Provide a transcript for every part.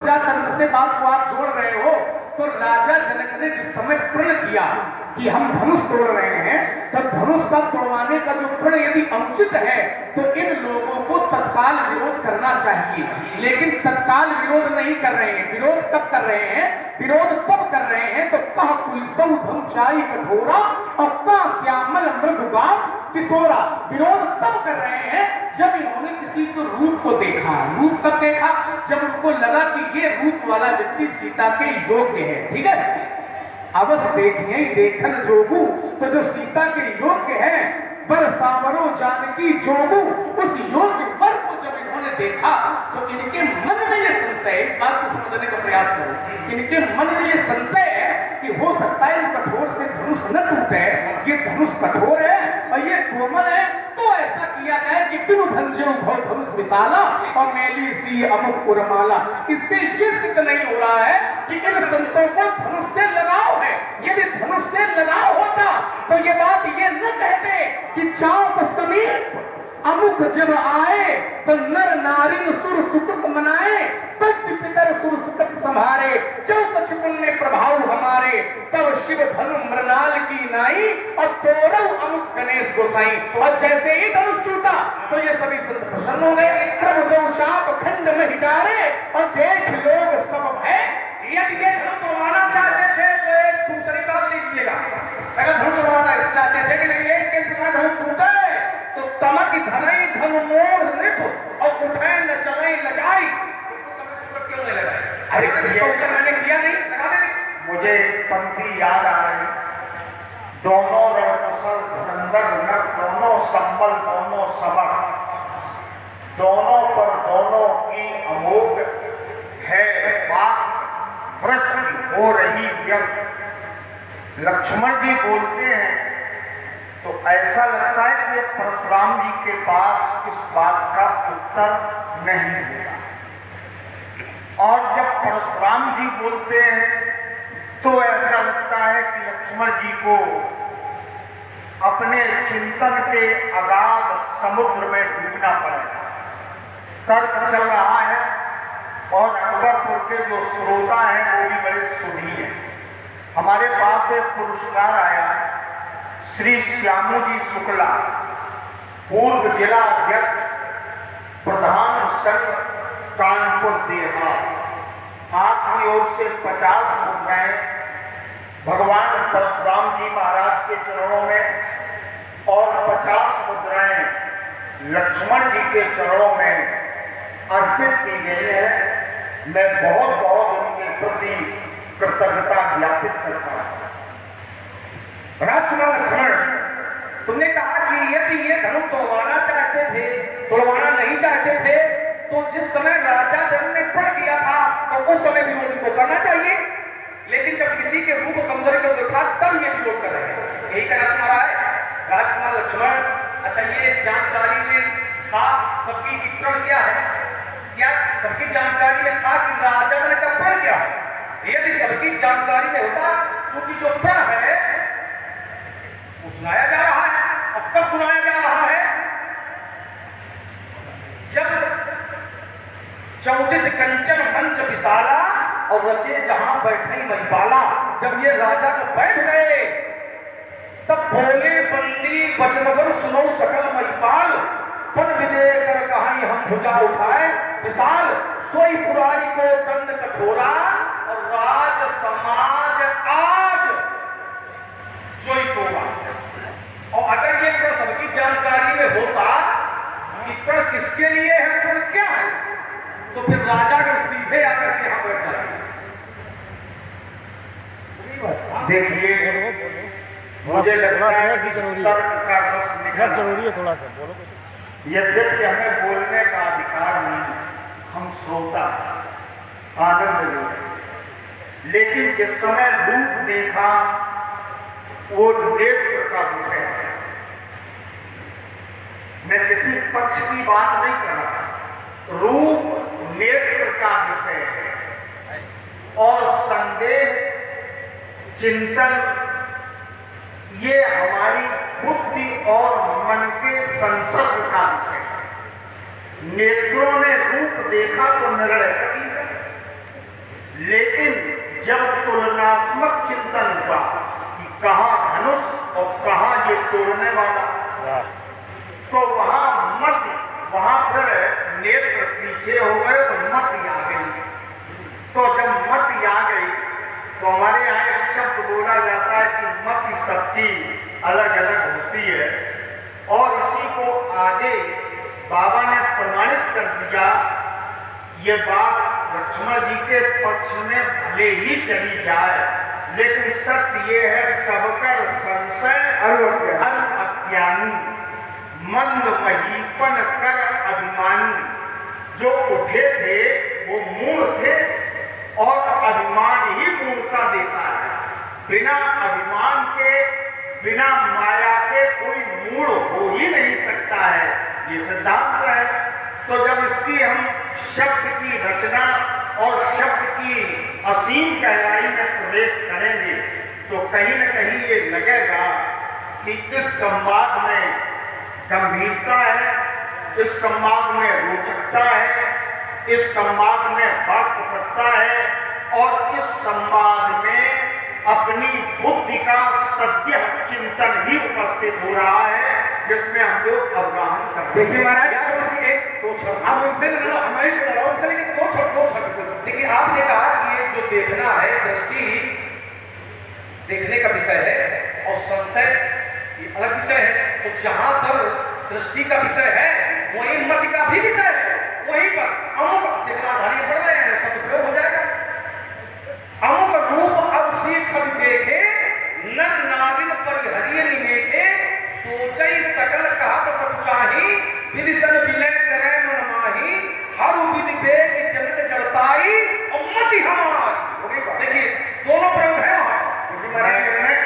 तंत्र से बात को आप जोड़ रहे हो तो राजा जनक ने जिस समय प्रण किया कि हम धनुष तोड़ रहे हैं, तब धनुष का तोड़वाने का जो प्रण यदि अनुचित है तो इन लोगों को तत्काल विरोध करना चाहिए, लेकिन तत्काल विरोध नहीं कर रहे हैं। विरोध कब कर रहे हैं? विरोध तब कर रहे हैं तो कह कुलसौ धमचाई कठोरा और कह श्यामल मृदुगात किशोरा। विरोध तब कर रहे हैं जब इन्होंने किसी को रूप को देखा। रूप कब देखा? जब उनको लगा कि ये रूप वाला व्यक्ति सीता के योग्य है। ठीक है, अवस देखिए देखन जोगू, तो जो सीता के योग्य है बर सावरो जानकी जोगू, उस योग्य वर को जब इन्होंने देखा तो इनके मन में ये संशय, इस बात को समझने का प्रयास करो, इनके मन में ये संशय है कि हो सकता है इन कठोर से धनुष न टूटे, ये धनुष कठोर है और ये कोमल है, तो ऐसा किया जाए कि बिनु भंजे भव धनुष विशाला और मैली सी अमुक उर्माला। इससे ये सिद्ध नहीं हो रहा है कि इन संतों को धनुष से लगाव है। यदि धनुष से लगाव होता तो ये बात ये न कहते कि चाप समीप अमुख जब आए तो नर नारी सुर सुकृत मनाए, भक्त पितर सुर सुकृत संभारे, चौकछ पुण्य प्रभाव हमारे, तब शिव धनु मृणाल की नाई और तोरव अमुख गणेश गोसाई। और जैसे ही धनुष टूटा तो ये सभी संत प्रसन्न हो गए। प्रभु दो चाप खंड में हिटारे और देख लोग सब है। यदि ये धनु तोड़वाना चाहते थे तो एक दूसरी बात लीजिएगा, अगर धनु तोड़वाना चाहते थे कि नहीं एक के बिना धनु टूटे तो तमक धनई धनु मोर नृप और उठे न चले न जाई। क्यों नहीं लगाए? अरे इसका उत्तर मैंने किया नहीं, लगा दे। मुझे पंक्ति याद आ रही, दोनों रणकुशल धुरंधर नर, दोनों संबल दोनों समर, दोनों पर दोनों की अमोघ है बात प्रश्न हो रही व्यक्त। लक्ष्मण जी बोलते हैं तो ऐसा लगता है कि परशुराम जी के पास इस बात का उत्तर नहीं होगा, और जब परशुराम जी बोलते हैं तो ऐसा लगता है कि लक्ष्मण जी को अपने चिंतन के अगाध समुद्र में डूबना पड़ेगा। तर्क चल रहा है और अकबरपुर के जो श्रोता हैं वो भी बड़े सुधी हैं। हमारे पास एक पुरस्कार आया, श्री श्यामू जी शुक्ला, पूर्व जिला अध्यक्ष प्रधान संघ कानपुर देहात, आपकी ओर से 50 मुद्राएं भगवान परशुराम जी महाराज के चरणों में और 50 मुद्राएं लक्ष्मण जी के चरणों में अर्पित की गई है। मैं बहुत बहुत उनके प्रति कृतज्ञता ज्ञापित करता हूं। राजकुमार लक्ष्मण, तुमने कहा कि यदि ये धनु तोड़वाना चाहते थे, तोड़वाना नहीं चाहते थे, तो जिस समय राजा जनक ने प्रण किया था तो उस समय विरोध को करना चाहिए, लेकिन जब किसी के रूप सौंदर्य को देखा तब ये विरोध कर रहे हैं। यही कहना तुम्हारा है राजकुमार लक्ष्मण। अच्छा, ये जानकारी में था सबकी कि प्रण क्या है? क्या सबकी जानकारी में था कि राजा जनक का प्रण क्या है? यदि सबकी जानकारी में होता, क्योंकि जो प्रण है वो सुनाया जा रहा है। अब कब सुनाया जा रहा है? जब 34 कंचन मंच विशाला और रचे जहां बैठे महिपाला, जब ये राजा को बैठ गए तब बोले बंदी बचनवर सुनो सकल महिपाल, पद विदे कर कहानी हम भुजा उठाए विशाल, सोई पुरारी को दंड कठोरा और राज समाज आज जोई तोड़ा। और अगर ये प्रण सबकी जानकारी में होता कि प्रण किसके लिए है, प्रण क्या है, तो फिर राजा को सीधे आकर के यहां बैठ जाते। देखिए, मुझे लगता है कि तर्क का रस निकला जरूरी है थोड़ा सा बोलो। यद्यपि हमें बोलने का अधिकार नहीं, हम श्रोता आनंद लेते, लेकिन जिस समय रूप देखा वो नेत्र का विषय है। मैं किसी पक्ष की बात नहीं कर रहा, रूप नेत्र का विषय है और संदेह चिंतन ये हमारी बुद्धि और मन के संसर्ग का विषय है। नेत्रों ने रूप देखा तो निर्णय कर लिया, जब तुलनात्मक चिंतन हुआ कि कहाँ धनुष और कहाँ ये तोड़ने वाला, तो वहां पर नेत्र पीछे हो गए और मति आ गई। तो जब मति आ गई तो हमारे यहाँ एक शब्द बोला जाता है कि मति सबकी अलग अलग होती है, और इसी को आगे बाबा ने प्रमाणित कर दिया। ये बात लक्ष्मण जी के पक्ष में भले ही चली जाए, लेकिन सत्य ये है सबकर संशय अज्ञानी, मंद महीपन कर अभिमानी। जो उठे थे वो मूढ़ थे, और अभिमान ही मूर्खता देता है। बिना अभिमान के, बिना माया के कोई मूढ़ हो ही नहीं सकता है, ये सिद्धांत है। तो जब इसकी हम शब्द की रचना और शब्द की असीम गहराई में प्रवेश करेंगे तो कहीं न कहीं ये लगेगा कि इस संवाद में गंभीरता है, इस संवाद में रोचकता है, इस संवाद में वाक्पटुता है, और इस संवाद में अपनी बुद्धि का सत्य चिंतन भी उपस्थित हो रहा है, जिसमें हम लोग अवगाहन करते हैं। देखिए महाराज, आप उनसे हमारी उनसे लेकिन देखिए, आपने कहा कि ये जो देखना है, दृष्टि देखने का विषय है और संशय ये अलग विषय है। तो जहां पर दृष्टि का विषय है वहीं मति का भी विषय है। वहीं पर अमुक देखना धारियां बढ़ रहे हैं, शब्द प्रयोग हो जाएगा। अमुक रूप अब सी छवि देखे, नर नारिन परिहरिय निमेखे, सोचई सकल कहत सब चाही, विदिशन विनय करे मन माही, हर विधि वेग जगत जड़ताई और मति हमारी। देखिए दोनों प्रयोग है वहां।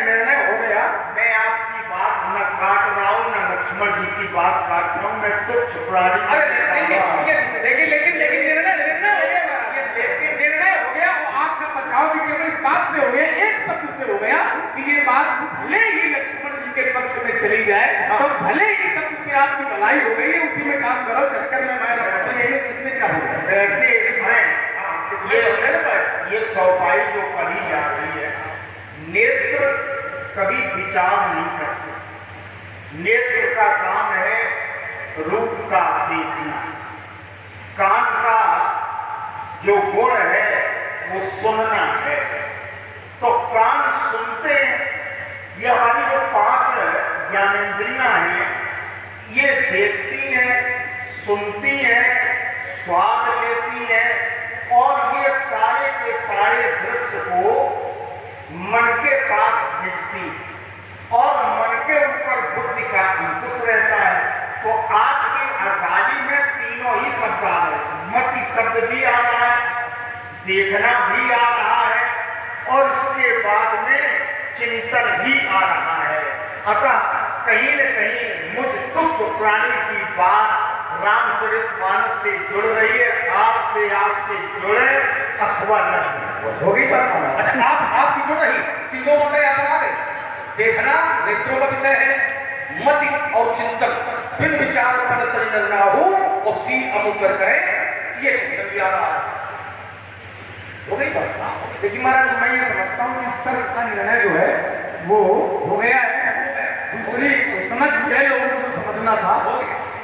निर्णय हो गया। मैं आपकी बात न काट रहा हूं, न लक्ष्मण जी की बात काट रहा हूं, मैं तुच्छ प्राणी। देखिए लेकिन निर्णय हो गया। वो आपका बचाव भी केवल इस बात से हो गया, एक शब्द से हो गया कि ये बात भले ही लक्ष्मण जी के पक्ष में चली जाए, तो भले ही शब्द से आपकी भलाई हो गई है, उसी में काम करो, चक्कर में इसमें क्या होगा। वैसे इसमें ये चौपाई जो पढ़ी जा रही है, नेत्र कभी विचार नहीं करते। नेत्र का काम है रूप का देखना, कान का जो गुण है वो सुनना है। तो कान सुनते हैं, ये हमारी जो 5 ज्ञानेंद्रियां हैं, ये देखती हैं, सुनती हैं, स्वाद लेती हैं, और ये सारे के सारे दृश्य को मन के पास भेजती, और मन के ऊपर बुद्धि का अंकुश रहता है। तो आपकी अरदाली में तीनों ही शब्द आ रहे हैं। मति शब्द भी आ रहा है, देखना भी आ रहा है, और इसके बाद में चिंतन भी आ रहा है। अतः कहीं न कहीं मुझ तुच्छ प्राणी की बात रामचरितमानस से जुड़ रही है। आपसे जुड़े अथवा नहीं होगी पर। अच्छा, आपकी जुड़ रही, तीनों बातें याद आ गई। देखना नेत्रों का विषय है, मति और चिंतन, फिर विचार पर ना हो और सी अमुक कर कहे, ये चिंतन भी आ रहा है। हो गई बात। देखिए महाराज, मैं ये समझता हूँ इस तरह का निर्णय जो है वो हो गया है। दूसरी समझ गए लोगों को जो समझना था,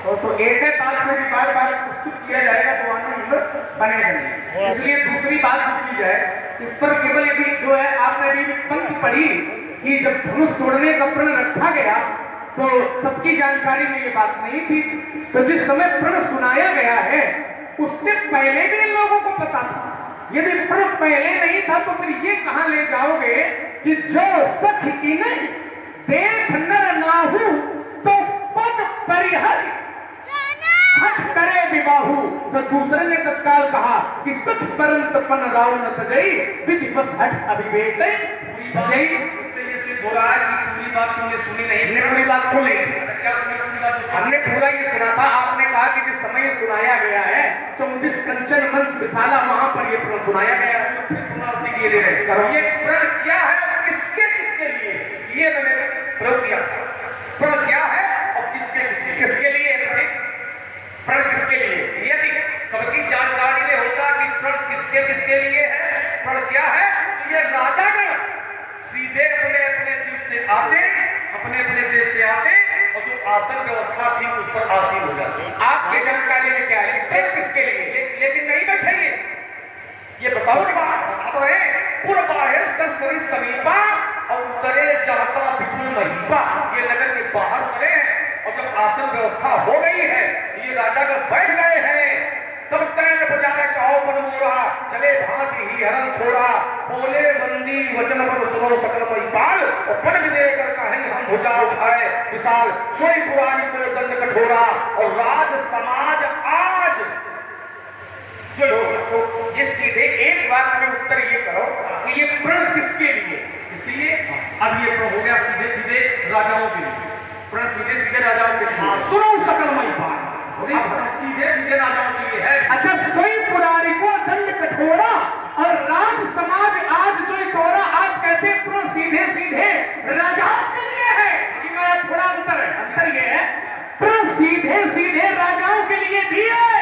तो एक ही बात को भी बार बार प्रस्तुत किया जाएगा तो आनंद बनेगा नहीं। इसलिए दूसरी बात की जाए इस पर, केवल यदि जो है आपने अभी पंक्ति पढ़ी कि जब धनुष तोड़ने का प्रण रखा गया तो सबकी जानकारी में ये बात नहीं थी। तो जिस समय प्रण सुनाया गया है उससे पहले भी इन लोगों को पता था। यदि प्रण पहले नहीं था तो फिर ये कहां ले जाओगे कि जो सख इन्हें देख नर नाहू तो पद परिहर हठ करे विबाहू। तो दूसरे ने तत्काल कहा कि सख परंत पन राव न तजई विधि बस हठ अभिवेक जय। इससे ये सिद्ध हो रहा है कि पूरी बात तुमने सुनी नहीं। हमने पूरी बात सुन ली। क्या सुनी पूरी बात? हमने पूरा ये सुना था। आपने कहा कि जिस समय सुनाया गया है 34 कंचन मंच विशाला, वहां पर ये प्रण सुनाया गया है। फिर पुनरावृत्ति किए दे रहे करो। ये प्रण क्या है और किसके किसके लिए, ये मैंने प्रयोग किया था। प्रण क्या है और किसके किसके लिए प्रण किसके लिए? यदि सबकी जानकारी में होता कि प्रण किसके किसके लिए है, प्रण क्या है, तो राजागण सीधे अपने अपने द्वीप से आते, अपने अपने देश से आते और जो आसन व्यवस्था थी उस पर आसीन हो जाते। आपकी जानकारी में क्या है प्रण किसके लिए? लेकिन नहीं बैठेंगे, ये बताओ ना, बता तो रहे, पूर्व बाहर सरसरी समीपा और उतरे चाहता विपुल महीपा, ये नगर के बाहर उतरे हैं और जब आसन व्यवस्था हो गई है, ये राजागण बैठ गए हैं, तब तैन बजाए कहो बन मोरा, चले भांति ही हरण थोड़ा, बोले मंदी वचन पर सुनो सकल महिपाल, और पन देकर कहीं हम भुजा उठाए विशाल, सोई पुरानी को दंड कठोरा, और राज समाज आज जो तो ये सीधे एक बात में उत्तर ये करो कि ये प्रण किसके लिए? इसके लिए अब ये प्रण हो गया सीधे सीधे राजाओं के लिए, प्रण सीधे सीधे राजाओं के लिए। सुनो सकल महिपाल, सीधे सीधे राजाओं के लिए है। अच्छा, सोई पुरानी को दंड कठोरा और राज समाज आज जो तोरा, आप कहते हैं प्रण सीधे सीधे राजाओं के लिए है। कि मेरा थोड़ा अंतर है, अंतर ये है प्रण सीधे सीधे राजाओं के लिए भी है,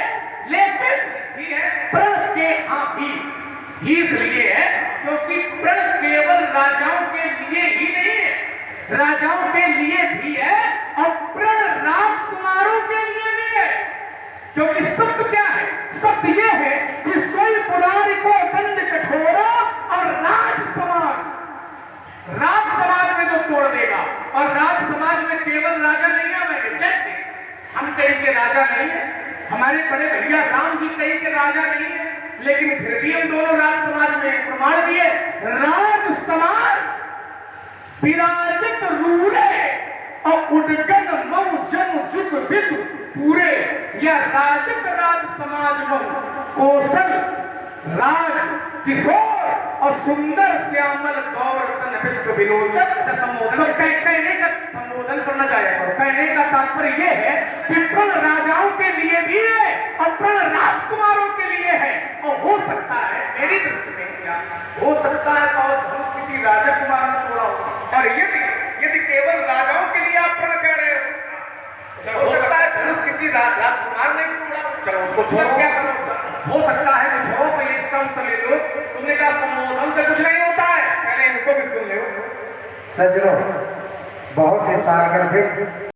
लेकिन भी है प्रण के भी इसलिए है क्योंकि प्रण केवल राजाओं के लिए ही नहीं है, राजाओं के लिए भी है और प्रण राजकुमारों के लिए भी है। क्योंकि सत्य क्या है? सत्य यह है कि सोई पुरानी को दंड कठोरा और राज समाज में जो तोड़ देगा, और राज समाज में केवल राजा नहीं आएंगे, जैसे हम कहीं के राजा नहीं है, हमारे बड़े भैया राम जी कहीं के राजा नहीं है, लेकिन फिर भी हम दोनों राज समाज में प्रमाण भी है। राज समाज विराजित रूरे और उडगन मऊ जन जुग विद पूरे, या राजत राज समाज मऊ कौशल राज किशोर और सुंदर श्यामल गौर तन विश्व विलोचन। संबोधन कहने का संबोधन करना चाहिए करो, कहने का तात्पर्य यह है कि प्रण राजाओं के लिए भी है और प्रण राजकुमारों के लिए है। और हो सकता है, मेरी दृष्टि में हो सकता है और धनुष किसी राजकुमार ने तोड़ा हो, और यदि केवल राजाओं के लिए आप प्रण कह रहे हो, हो सकता है धनुष किसी राजकुमार ने तोड़ा। चलो उसको छोड़ो, क्या करो? हो सकता है तो छोड़ो, पहले इसका उत्तर ले लो। तुमने कहा संबोधन से कुछ नहीं होता है, पहले इनको भी सुन लो। सज्जनों, बहुत ही सारगर